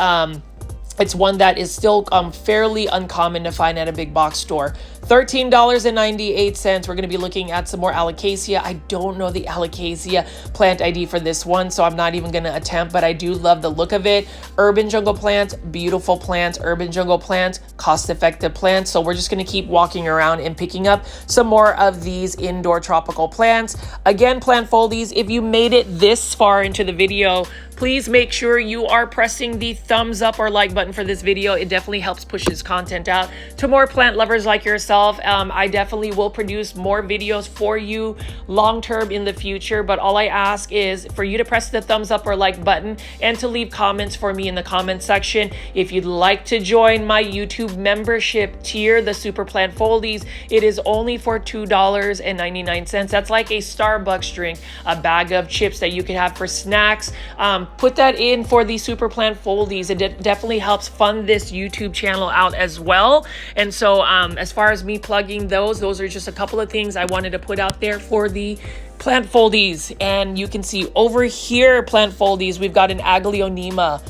it's one that is still fairly uncommon to find at a big box store. $13.98. We're going to be looking at some more alocasia. I don't know the alocasia plant ID for this one, so I'm not even going to attempt, but I do love the look of it. Urban jungle plant, beautiful plant, urban jungle plant, cost-effective plant. So we're just going to keep walking around and picking up some more of these indoor tropical plants. Again, plant foldies, if you made it this far into the video, please make sure you are pressing the thumbs up or like button for this video. It definitely helps push this content out to more plant lovers like yourself. I definitely will produce more videos for you long-term in the future, but all I ask is for you to press the thumbs up or like button and to leave comments for me in the comment section. If you'd like to join my YouTube membership tier, the Super Plant Foldies, it is only for $2.99. That's like a Starbucks drink, a bag of chips that you can have for snacks. Put that in for the Super Plant Foldies. It definitely helps fund this YouTube channel out as well. And so as far as me plugging those are just a couple of things I wanted to put out there for the plant foldies. And you can see over here, plant foldies, we've got an Aglaonema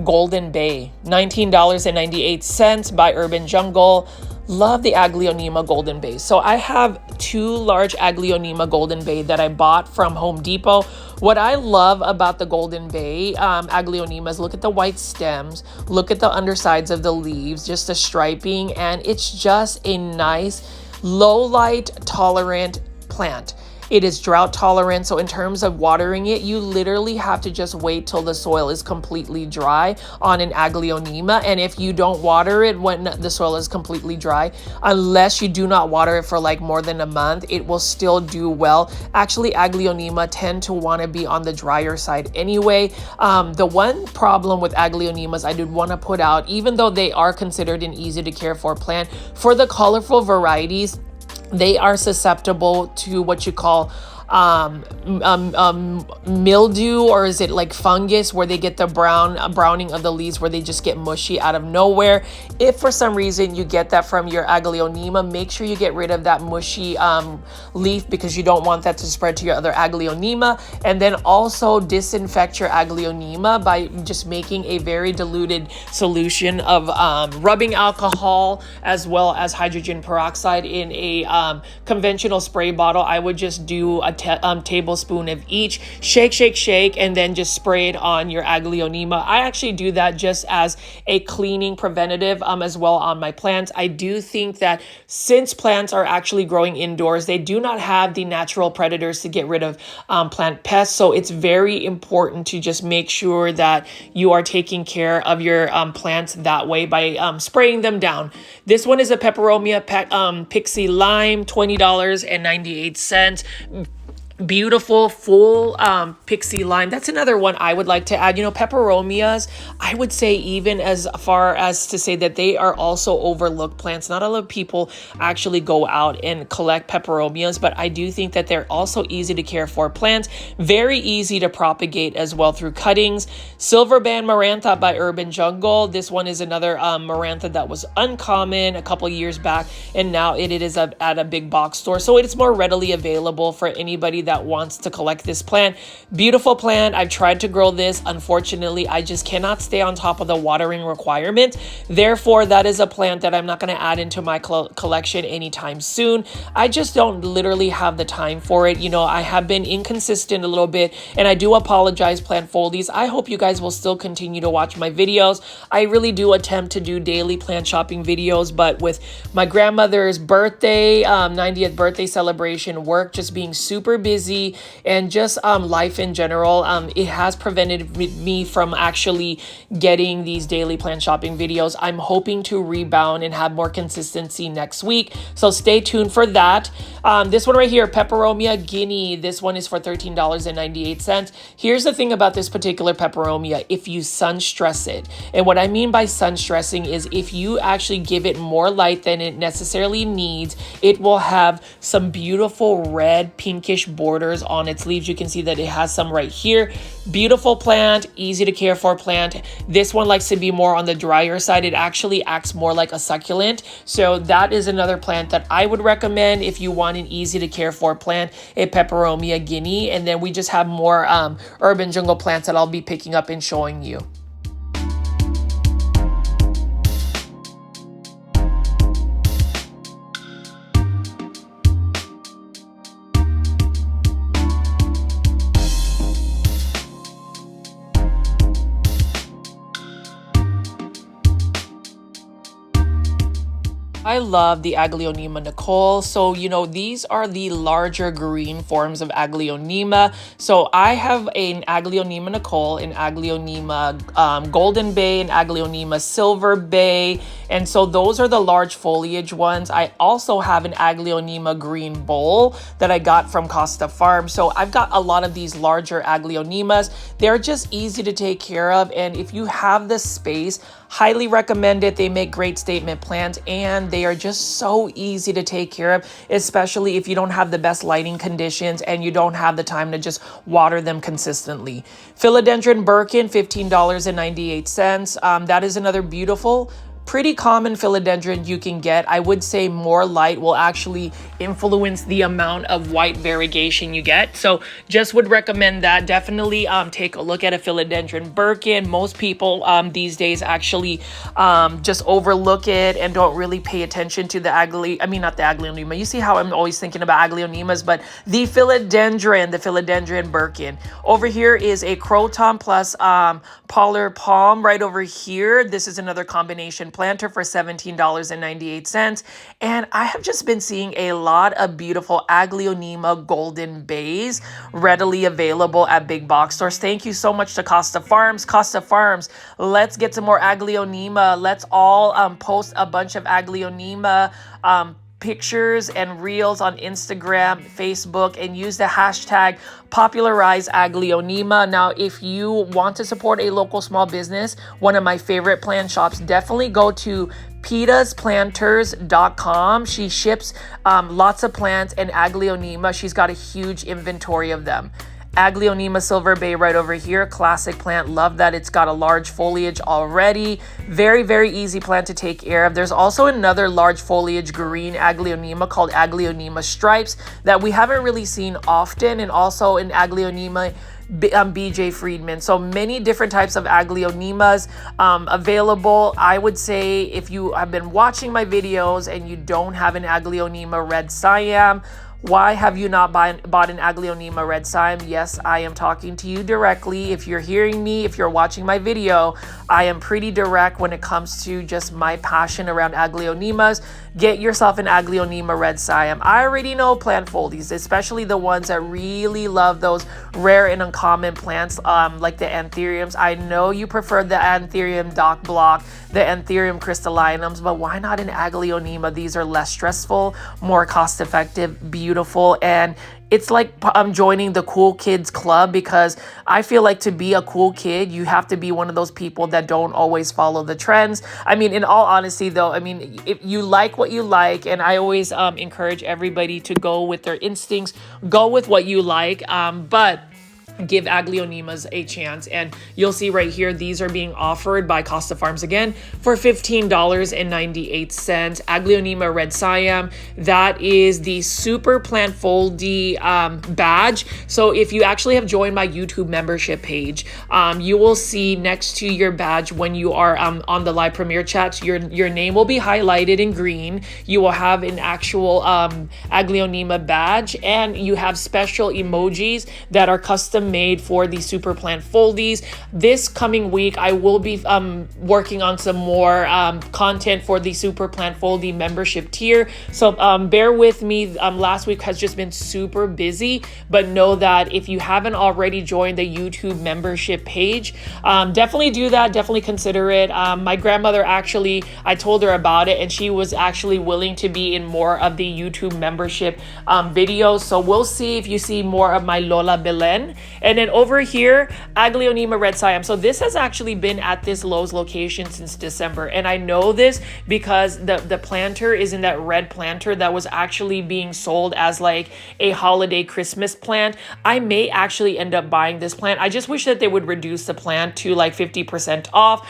Golden Bay, $19.98 by Urban Jungle. Love the Aglaonema Golden Bay. So I have two large Aglaonema Golden Bay that I bought from Home Depot. What I love about the Golden Bay Aglaonemas, look at the white stems, look at the undersides of the leaves, just the striping, and it's just a nice low light tolerant plant. It is drought tolerant, so in terms of watering it, you literally have to just wait till the soil is completely dry on an Aglaonema. And if you don't water it when the soil is completely dry, unless you do not water it for like more than a month, it will still do well. Actually, Aglaonema tend to want to be on the drier side anyway. The one problem with Aglaonemas I did want to put out, even though they are considered an easy to care for plant, for the colorful varieties, they are susceptible to what you call mildew, or is it like fungus, where they get the browning of the leaves, where they just get mushy out of nowhere. If for some reason you get that from your Aglaonema, make sure you get rid of that mushy leaf, because you don't want that to spread to your other Aglaonema. And then also disinfect your Aglaonema by just making a very diluted solution of rubbing alcohol as well as hydrogen peroxide in a conventional spray bottle. I would just do a tablespoon of each, shake, and then just spray it on your Aglaonema. I actually do that just as a cleaning preventative as well on my plants. I do think that since plants are actually growing indoors, they do not have the natural predators to get rid of plant pests. So it's very important to just make sure that you are taking care of your plants that way by spraying them down. This one is a Peperomia Pixie Lime, $20.98. Beautiful full pixie lime. That's another one I would like to add. You know, peperomias, I would say, even as far as to say that they are also overlooked plants. Not a lot of people actually go out and collect peperomias, but I do think that they're also easy to care for plants, very easy to propagate as well through cuttings. Silver Band Marantha by Urban Jungle. This one is another Marantha that was uncommon a couple years back, and now it is at a big box store, so it is more readily available for anybody that wants to collect this plant. Beautiful plant. I've tried to grow this. Unfortunately, I just cannot stay on top of the watering requirement. Therefore, that is a plant that I'm not going to add into my collection anytime soon. I just don't literally have the time for it. You know, I have been inconsistent a little bit, and I do apologize, plant foldies. I hope you guys will still continue to watch my videos. I really do attempt to do daily plant shopping videos, but with my grandmother's birthday, 90th birthday celebration, work just being super busy, and just life in general, it has prevented me from actually getting these daily plant shopping videos. I'm hoping to rebound and have more consistency next week, so stay tuned for that. This one right here, Peperomia Guinea. This one is for $13.98. Here's the thing about this particular Peperomia. If you sun stress it, and what I mean by sun stressing is if you actually give it more light than it necessarily needs, it will have some beautiful red pinkish borders on its leaves. You can see that it has some right here. Beautiful plant, easy to care for plant. This one likes to be more on the drier side. It actually acts more like a succulent. So that is another plant that I would recommend if you want an easy to care for plant, a Peperomia Guinea. And then we just have more urban jungle plants that I'll be picking up and showing you. I love the Aglaonema Nicole. So, you know, these are the larger green forms of Aglaonema. So I have an Aglaonema Nicole, an Aglaonema Golden Bay, an Aglaonema Silver Bay. And so those are the large foliage ones. I also have an Aglaonema Green Bowl that I got from Costa Farms. So I've got a lot of these larger Aglaonemas. They're just easy to take care of. And if you have the space, highly recommend it. They make great statement plants and they are just so easy to take care of, especially if you don't have the best lighting conditions and you don't have the time to just water them consistently. Philodendron Birkin, $15.98. That is another beautiful, pretty common philodendron you can get. I would say more light will actually influence the amount of white variegation you get. So just would recommend that. Definitely take a look at a philodendron Birkin. Most people these days actually just overlook it and don't really pay attention to the not the Aglaonema. You see how I'm always thinking about Aglaonemas, but the philodendron Birkin. Over here is a Croton plus Polar Palm right over here. This is another combination planter for $17.98. And I have just been seeing a lot of beautiful Aglaonema Golden Bays readily available at big box stores. Thank you so much to Costa Farms. Costa Farms, let's get some more Aglaonema. Let's all post a bunch of Aglaonema pictures and reels on Instagram, Facebook, and use the hashtag popularize Aglaonema. Now, if you want to support a local small business, one of my favorite plant shops, definitely go to petasplanters.com. She ships lots of plants and Aglaonema. She's got a huge inventory of them. Aglaonema Silver Bay right over here, classic plant. Love that it's got a large foliage already. Very, very easy plant to take care of. There's also another large foliage green Aglaonema called Aglaonema Stripes that we haven't really seen often, and also an Aglaonema BJ Friedman. So many different types of Aglaonemas available. I would say if you have been watching my videos and you don't have an Aglaonema Red Siam, why have you not bought an Aglaonema Red Siam? Yes, I am talking to you directly. If you're hearing me, if you're watching my video, I am pretty direct when it comes to just my passion around Aglaonemas. Get yourself an Aglaonema Red Siam. I already know plant foldies, especially the ones that really love those rare and uncommon plants like the anthuriums. I know you prefer the anthurium dock block, the anthurium crystallinums, but why not an Aglaonema? These are less stressful, more cost effective, beautiful, and it's like I'm joining the cool kids club, because I feel like to be a cool kid, you have to be one of those people that don't always follow the trends. I mean, in all honesty though, I mean, if you like what you like, and I always encourage everybody to go with their instincts, go with what you like, but give Aglaonemas a chance. And you'll see right here, these are being offered by Costa Farms again for $15.98. Aglaonema Red Siam, that is the Super Plant Foldy badge. So if you actually have joined my YouTube membership page, you will see next to your badge when you are on the live premiere chats, your name will be highlighted in green. You will have an actual Aglaonema badge, and you have special emojis that are custom made for the super plant foldies. This coming week, I will be working on some more content for the super plant foldy membership tier. So bear with me. Last week has just been super busy, but know that if you haven't already joined the YouTube membership page, definitely do that. Definitely consider it. My grandmother actually, I told her about it, and she was actually willing to be in more of the YouTube membership videos. So we'll see if you see more of my Lola Belen. And then over here, Aglaonema red Siam. So this has actually been at this Lowe's location since December. And I know this because the planter is in that red planter that was actually being sold as like a holiday Christmas plant. I may actually end up buying this plant. I just wish that they would reduce the plant to like 50% off.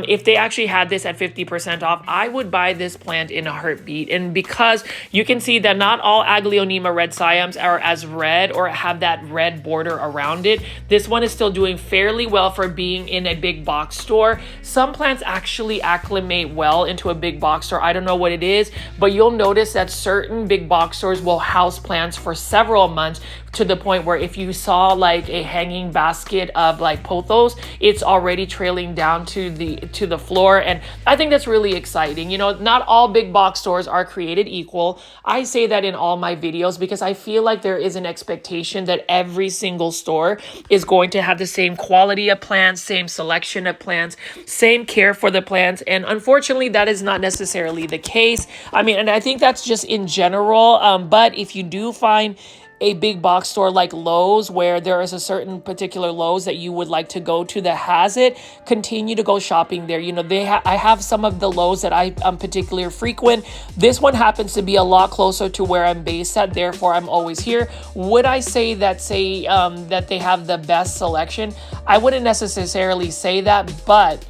If they actually had this at 50% off, I would buy this plant in a heartbeat. And because you can see that not all Aglaonema red Siams are as red or have that red border around it, this one is still doing fairly well for being in a big box store. Some plants actually acclimate well into a big box store. I don't know what it is, but you'll notice that certain big box stores will house plants for several months, to the point where if you saw like a hanging basket of like pothos, it's already trailing down to the floor. And I think that's really exciting. You know, not all big box stores are created equal. I say that in all my videos because I feel like there is an expectation that every single store is going to have the same quality of plants, same selection of plants, same care for the plants. And unfortunately, that is not necessarily the case. I mean, and I think that's just in general. But if you do find a big box store like Lowe's, where there is a certain particular Lowe's that you would like to go to that has it, continue to go shopping there. You know, I have some of the Lowe's that I particularly frequent. This one happens to be a lot closer to where I'm based at, therefore I'm always here. Would I say that that they have the best selection? I wouldn't necessarily say that, but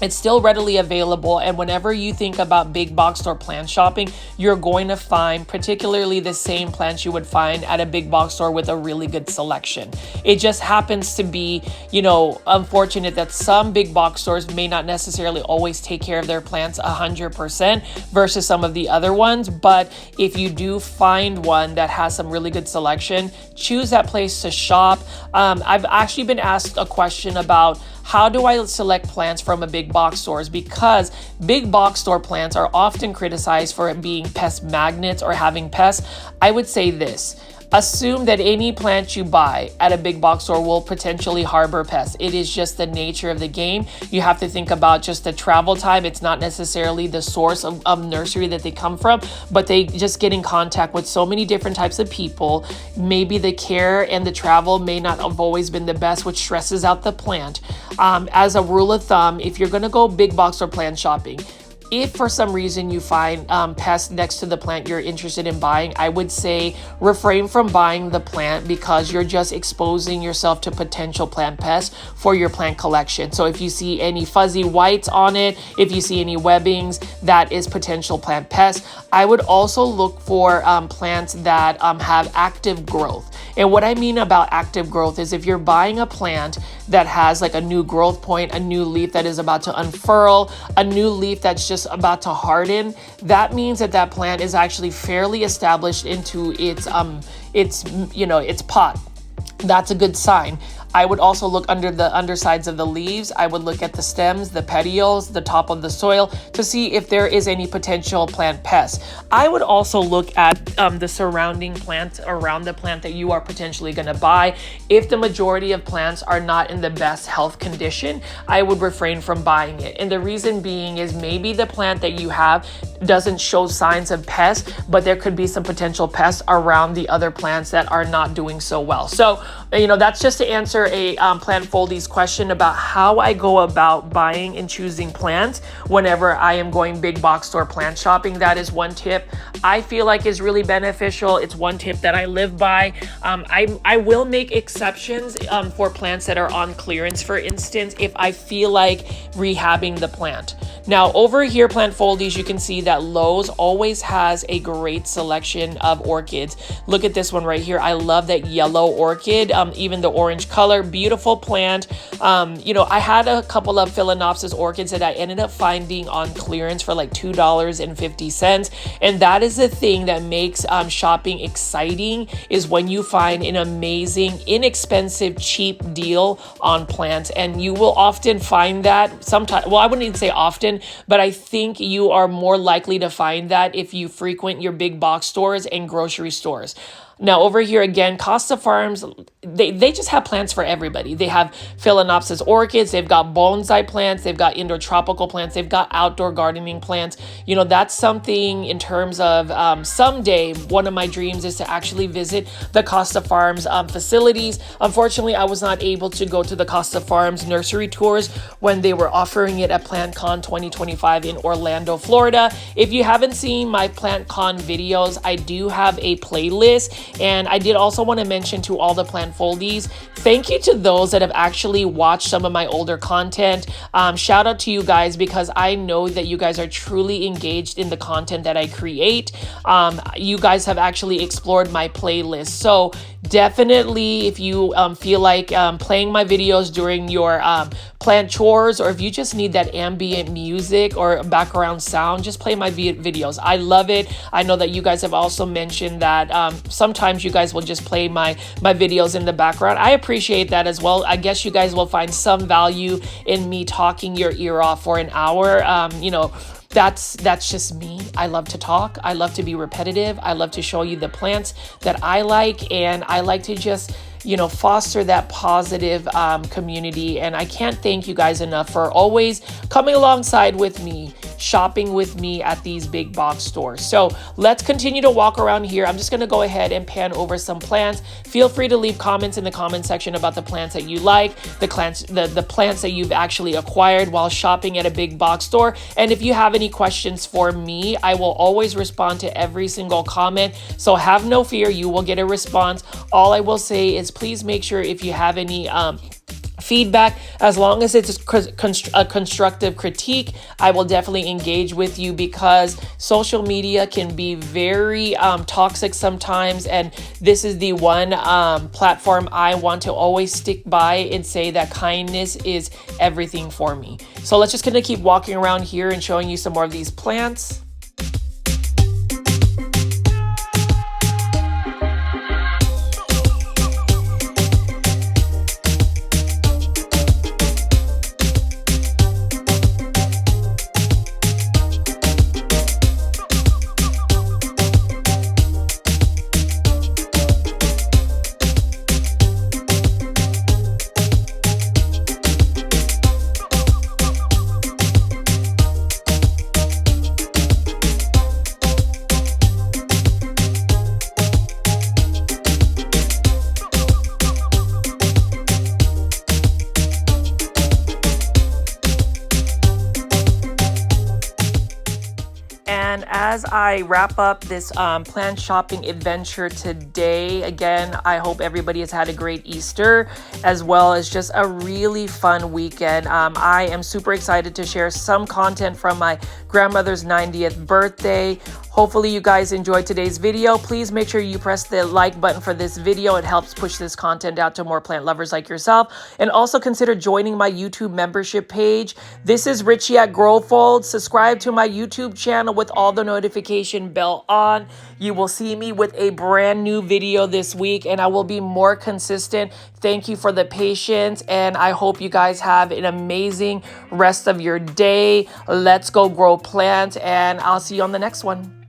it's still readily available. And whenever you think about big box store plant shopping, you're going to find particularly the same plants you would find at a big box store with a really good selection. It just happens to be, you know, unfortunate that some big box stores may not necessarily always take care of their plants 100% versus some of the other ones. But if you do find one that has some really good selection, choose that place to shop. I've actually been asked a question about how do I select plants from a big box stores, because big box store plants are often criticized for being pest magnets or having pests. I would say this: assume that any plant you buy at a big box store will potentially harbor pests. It is just the nature of the game. You have to think about just the travel time. It's not necessarily the source of nursery that they come from, but they just get in contact with so many different types of people. Maybe the care and the travel may not have always been the best, which stresses out the plant. As a rule of thumb, if you're going to go big box or plant shopping, if for some reason you find pests next to the plant you're interested in buying, I would say refrain from buying the plant, because you're just exposing yourself to potential plant pests for your plant collection. So if you see any fuzzy whites on it, if you see any webbings, that is potential plant pests. I would also look for plants that have active growth. And what I mean about active growth is if you're buying a plant that has like a new growth point, a new leaf that is about to unfurl, a new leaf that's just about to harden, that means that that plant is actually fairly established into its pot. That's a good sign. I would also look under the undersides of the leaves. I would look at the stems, the petioles, the top of the soil to see if there is any potential plant pests. I would also look at the surrounding plants around the plant that you are potentially going to buy. If the majority of plants are not in the best health condition, I would refrain from buying it. And the reason being is maybe the plant that you have doesn't show signs of pests, but there could be some potential pests around the other plants that are not doing so well. So, you know, that's just to answer a Plant Foldies question about how I go about buying and choosing plants whenever I am going big box store plant shopping. That is one tip I feel like is really beneficial. It's one tip that I live by. I will make exceptions for plants that are on clearance, for instance, if I feel like rehabbing the plant. Now over here, Plant Foldies, you can see that Lowe's always has a great selection of orchids. Look at this one right here. I love that yellow orchid, even the orange color, beautiful plant. I had a couple of Phalaenopsis orchids that I ended up finding on clearance for like $2.50. And that is the thing that may makes shopping exciting is when you find an amazing, inexpensive, cheap deal on plants. And you will often find that sometimes, well, I wouldn't even say often, but I think you are more likely to find that if you frequent your big box stores and grocery stores. Now, over here again, Costa Farms, they just have plants for everybody. They have Phalaenopsis orchids, they've got bonsai plants, they've got indoor tropical plants, they've got outdoor gardening plants. You know, that's something in terms of someday, one of my dreams is to actually visit the Costa Farms facilities. Unfortunately, I was not able to go to the Costa Farms nursery tours when they were offering it at PlantCon 2025 in Orlando, Florida. If you haven't seen my PlantCon videos, I do have a playlist. And I did also want to mention to all the plant foldies, thank you to those that have actually watched some of my older content. Shout out to you guys, because I know that you guys are truly engaged in the content that I create. You guys have actually explored my playlist. So definitely, if you feel like playing my videos during your plant chores, or if you just need that ambient music or background sound, just play my videos. I love it. I know that you guys have also mentioned that sometimes you guys will just play my videos in the background. I appreciate that as well. I guess you guys will find some value in me talking your ear off for an hour. You know, that's just me. I love to talk. I love to be repetitive. I love to show you the plants that I like, and I like to just, you know, foster that positive community. And I can't thank you guys enough for always coming alongside with me, shopping with me at these big box stores. So let's continue to walk around here. I'm just going to go ahead and pan over some plants. Feel free to leave comments in the comment section about the plants that you like, the plants that you've actually acquired while shopping at a big box store. And if you have any questions for me, I will always respond to every single comment. So have no fear, you will get a response. All I will say is please make sure, if you have any feedback, as long as it's a constructive critique, I will definitely engage with you, because social media can be very toxic sometimes, and this is the one platform I want to always stick by and say that kindness is everything for me. So let's just gonna keep walking around here and showing you some more of these plants. And as I wrap up this plant shopping adventure today, again, I hope everybody has had a great Easter, as well as just a really fun weekend. I am super excited to share some content from my grandmother's 90th birthday. Hopefully you guys enjoyed today's video. Please make sure you press the like button for this video. It helps push this content out to more plant lovers like yourself. And also consider joining my YouTube membership page. This is Richie at Growfold. Subscribe to my YouTube channel with all the notification bell on. You will see me with a brand new video this week, and I will be more consistent. Thank you for the patience, and I hope you guys have an amazing rest of your day. Let's go grow plants, and I'll see you on the next one.